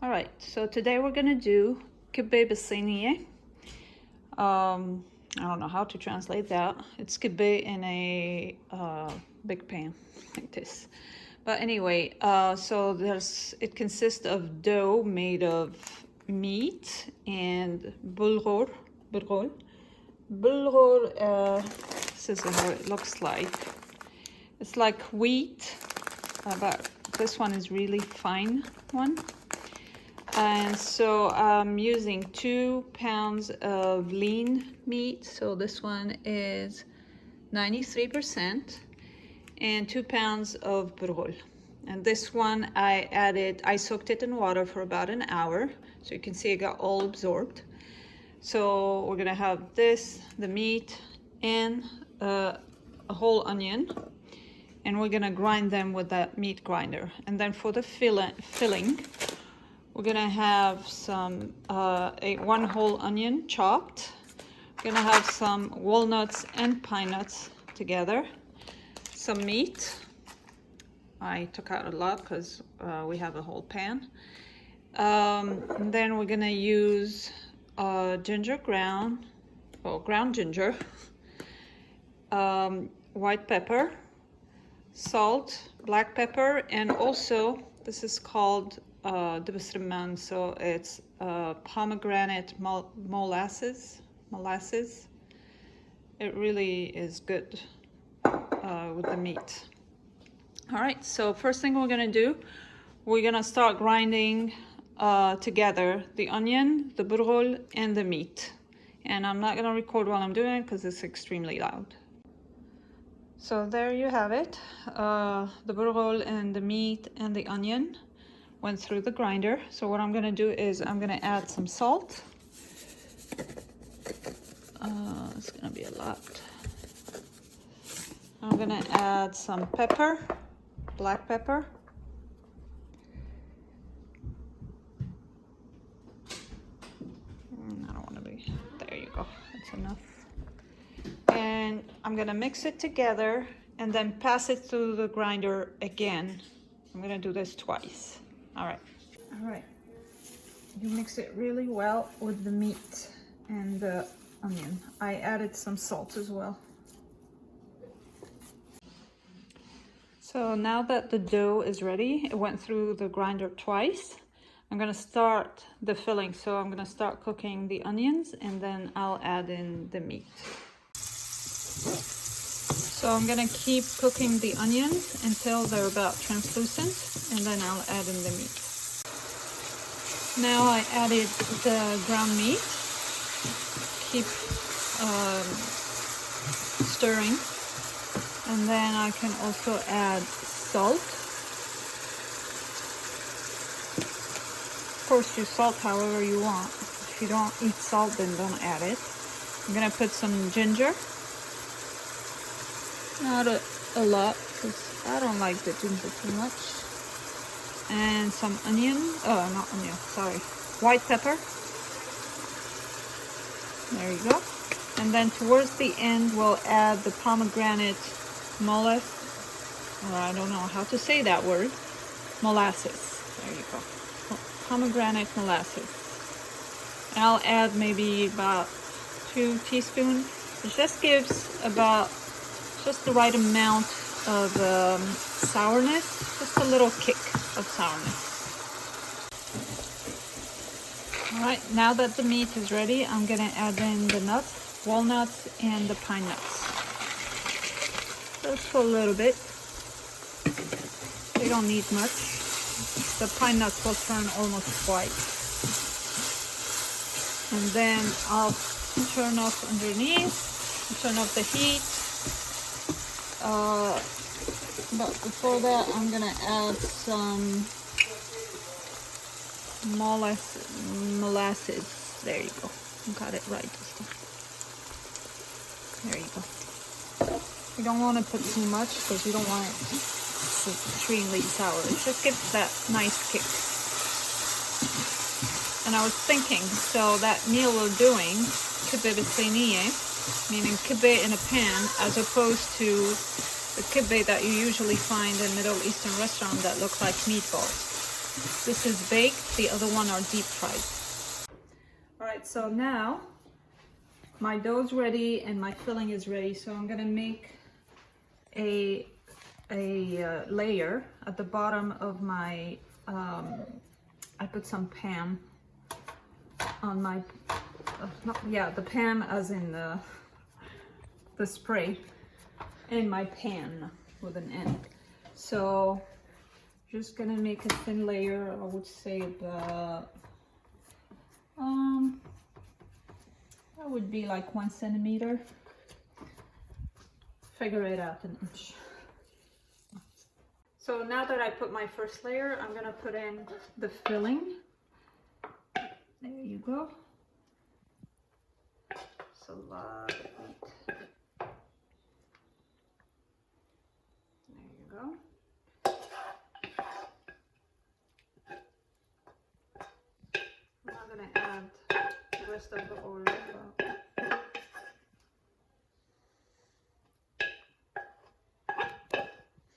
All right, so today we're gonna do Kibbe Bissainye. I don't know how to translate that. It's kibbe in a big pan like this. But anyway, so it consists of dough made of meat and bulgur. This is how it looks like. It's like wheat, but this one is really fine one. And so I'm using 2 pounds of lean meat. So this one is 93%, and 2 pounds of burgol. And this one I soaked it in water for about an hour. So you can see it got all absorbed. So we're gonna have this, the meat, and a whole onion. And we're gonna grind them with that meat grinder. And then for the filling, we're gonna have some one whole onion chopped. We're gonna have some walnuts and pine nuts together. Some meat. I took out a lot because we have a whole pan. And then we're gonna use ginger ground ginger, white pepper, salt, black pepper, and also this is called Kibbe Bissainye, so it's pomegranate molasses. It really is good with the meat. All right, so first thing we're gonna do, we're gonna start grinding together the onion, the burgol, and the meat. And I'm not gonna record while I'm doing it because it's extremely loud. So there you have it. The burgol and the meat and the onion went through the grinder. So what I'm gonna do is I'm gonna add some salt. It's gonna be a lot. I'm gonna add some pepper, black pepper. I don't wanna be, there you go, that's enough. And I'm gonna mix it together and then pass it through the grinder again. I'm gonna do this twice. All right, you mix it really well with the meat and the onion. I added some salt as well. So now that the dough is ready, it went through the grinder twice. I'm gonna start the filling. So I'm gonna start cooking the onions and then I'll add in the meat. So I'm gonna keep cooking the onions until they're about translucent, and then I'll add in the meat. Now I added the ground meat. Keep stirring, and then I can also add salt. Of course, you salt however you want. If you don't eat salt, then don't add it. I'm gonna put some ginger. Not a lot, because I don't like the ginger too much. And some onion, not onion, sorry, white pepper. There you go. And then towards the end, we'll add the pomegranate molasses, or I don't know how to say that word, molasses. There you go, pomegranate molasses. And I'll add maybe about 2 teaspoons. It just gives about just the right amount of sourness, just a little kick of sourness. All right, now that the meat is ready, I'm gonna add in the nuts, walnuts, and the pine nuts. Just for a little bit. They don't need much. The pine nuts will turn almost white. And then I'll turn off underneath, turn off the heat. But before that, I'm gonna add some molasses. There you go. Got it right this time. There you go. You don't want to put too much because you don't want it extremely sour. It just gives that nice kick. And I was thinking, so that meal we're doing, Kibbe Bissainye, meaning kibbe in a pan, as opposed to the kibbe that you usually find in Middle Eastern restaurants that look like meatballs. This is baked, the other one are deep fried. All right, so now my dough's ready and my filling is ready. So I'm gonna make a layer at the bottom of my, I put some Pam on my, the Pam as in the spray, in my pan with an N. So just gonna make a thin layer, I would say about, that would be like 1 centimeter. Figure it out an inch. So now that I put my first layer, I'm gonna put in the filling. There you go. It's a lot of meat. There you go. I'm not gonna add the rest of the oil.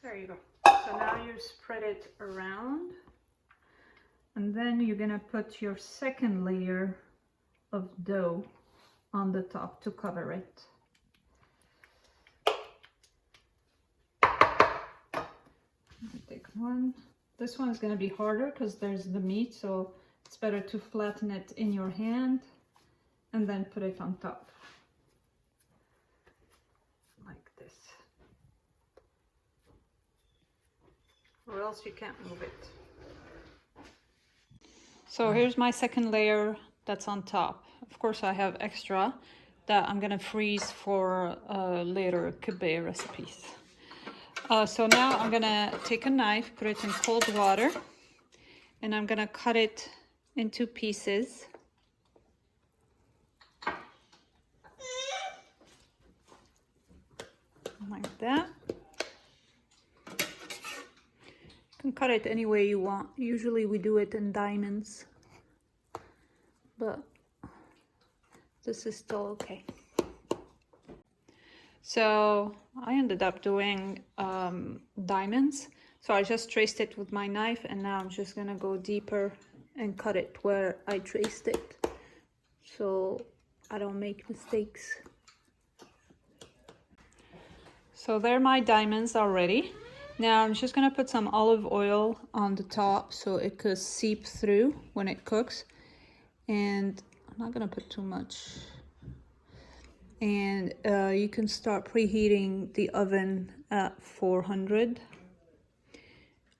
There you go. So now you spread it around, and then you're gonna put your second layer of dough on the top to cover it. Take one. This one is gonna be harder because there's the meat, so it's better to flatten it in your hand and then put it on top. Like this. Or else you can't move it. So here's my second layer that's on top. Of course I have extra that I'm gonna freeze for later Kibbe recipes. So now I'm gonna take a knife, put it in cold water, and I'm gonna cut it into pieces. Like that. You can cut it any way you want. Usually we do it in diamonds, but this is still okay. So I ended up doing diamonds. So I just traced it with my knife, and now I'm just gonna go deeper and cut it where I traced it, so I don't make mistakes. So there my diamonds are ready. Now I'm just gonna put some olive oil on the top so it could seep through when it cooks. And I'm not gonna put too much. And you can start preheating the oven at 400.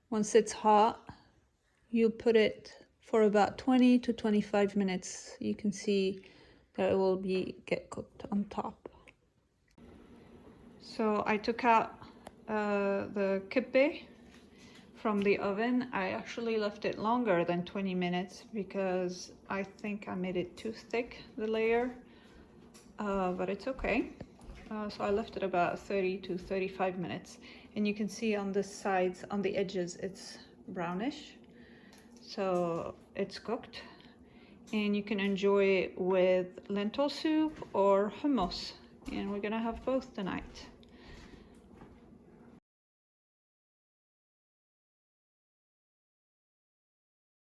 Once it's hot, you put it for about 20 to 25 minutes. You can see that it will get cooked on top. So I took out the kibbe from the oven. I actually left it longer than 20 minutes because I think I made it too thick, the layer. But it's okay. So I left it about 30 to 35 minutes. And you can see on the sides, on the edges, it's brownish. So it's cooked. And you can enjoy it with lentil soup or hummus. And we're gonna have both tonight.